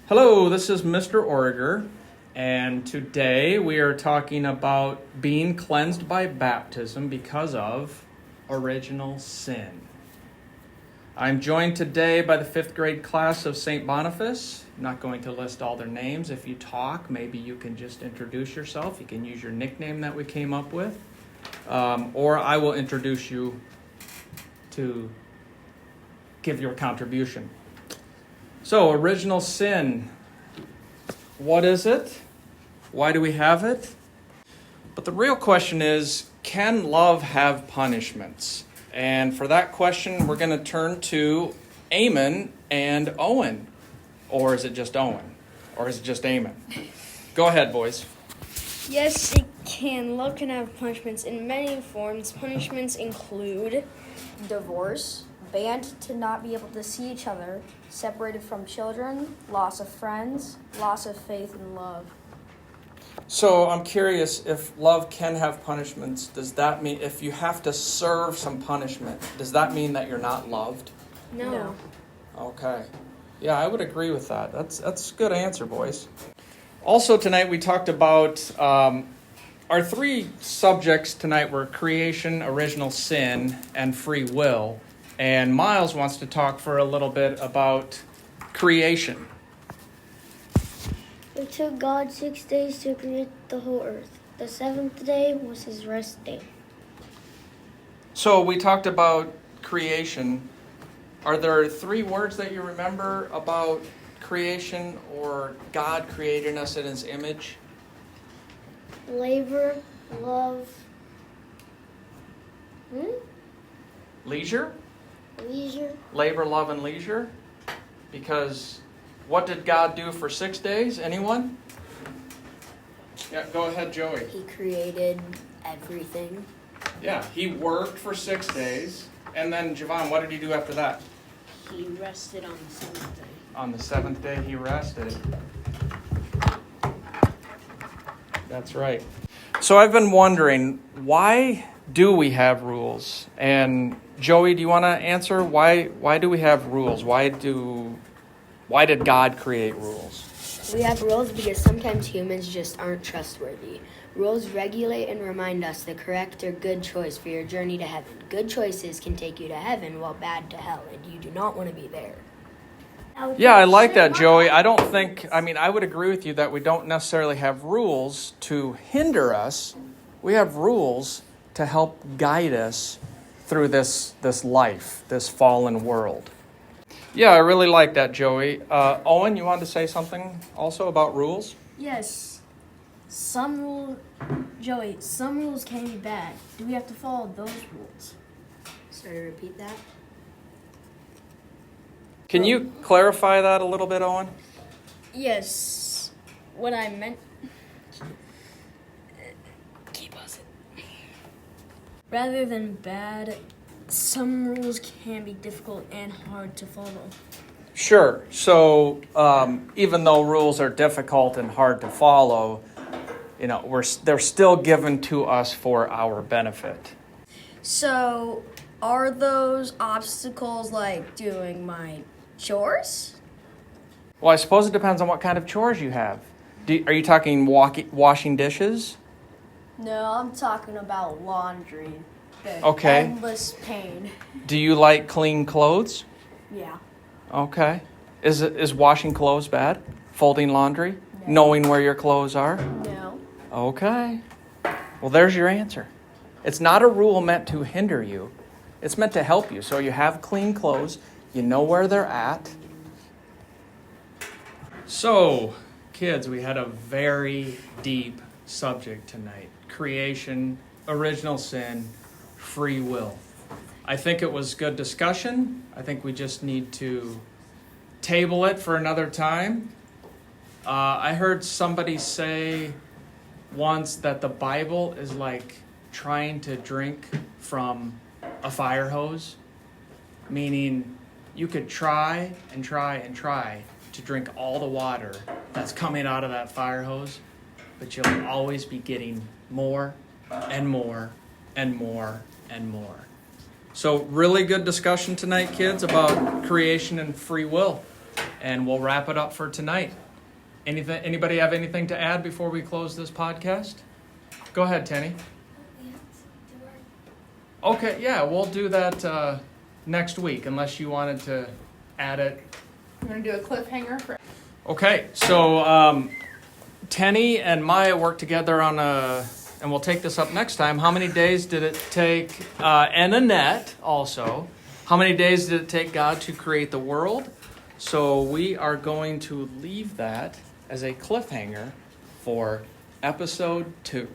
Hello, this is Mr. Orger, and today we are talking about being cleansed by baptism because of original sin. I'm joined today by the 5th grade class of St. Boniface. I'm not going to list all their names. If you talk, maybe you can just introduce yourself. You can use your nickname that we came up with, or I will introduce you to give your contribution. So, original sin, what is it? Why do we have it? But the real question is, can love have punishments? And for that question, we're going to turn to Eamon and Owen. Or is it just Owen? Or is it just Eamon? Go ahead, boys. Yes, it can. Love can have punishments in many forms. Punishments include divorce, banned to not be able to see each other, separated from children, loss of friends, loss of faith and love. So I'm curious, if love can have punishments, does that mean if you have to serve some punishment, does that mean that you're not loved? no. Okay. Yeah, I would agree with that. That's a good answer, boys. Also tonight we talked about our three subjects tonight were creation, original sin, and free will. And Miles wants to talk for a little bit about creation. It took God 6 days to create the whole earth. The seventh day was his rest day. So we talked about creation. Are there three words that you remember about creation or God creating us in his image? Labor, love, Leisure? leisure. Labor, love, and leisure? Because what did God do for 6 days? Anyone? Yeah, go ahead, Joey. He created everything. Yeah, he worked for 6 days. And then, Javon, what did he do after that? He rested on the seventh day. On the seventh day, he rested. That's right. So I've been wondering, why do we have rules? And Joey, do you want to answer? Why do we have rules? Why did God create rules? We have rules because sometimes humans just aren't trustworthy. Rules regulate and remind us the correct or good choice for your journey to heaven. Good choices can take you to heaven, while bad to hell, and you do not want to be there. Yeah, I like that, Joey. I would agree with you that we don't necessarily have rules to hinder us. We have rules to help guide us through this life, this fallen world. Yeah, I really like that, Joey. Owen, you wanted to say something also about rules? Yes. Some rules can be bad. Do we have to follow those rules? Sorry, repeat that. Can you clarify that a little bit, Owen? Yes. What I meant... Rather than bad, some rules can be difficult and hard to follow. Sure. So even though rules are difficult and hard to follow, they're still given to us for our benefit. So, are those obstacles like doing my chores? Well, I suppose it depends on what kind of chores you have. Are you talking washing dishes? No, I'm talking about laundry. The Okay. endless pain. Do you like clean clothes? Yeah. Okay. Is washing clothes bad? Folding laundry? No. Knowing where your clothes are? No. Okay. Well, there's your answer. It's not a rule meant to hinder you. It's meant to help you. So you have clean clothes. You know where they're at. So, kids, we had a very deep subject tonight. Creation, original sin, free will. I think it was good discussion. I think we just need to table it for another time. I heard somebody say once that the Bible is like trying to drink from a fire hose, meaning you could try and try and try to drink all the water that's coming out of that fire hose, but you'll always be getting more and more and more and more. So really good discussion tonight, kids, about creation and free will. and we'll wrap it up for tonight. Anybody have anything to add before we close this podcast? Go ahead, Tenny. Okay, yeah, we'll do that next week, unless you wanted to add it. I'm going to do a cliffhanger for. Okay, so Tenny and Maya worked together on and we'll take this up next time. How many days did it take, and Annette also, how many days did it take God to create the world? So we are going to leave that as a cliffhanger for episode 2.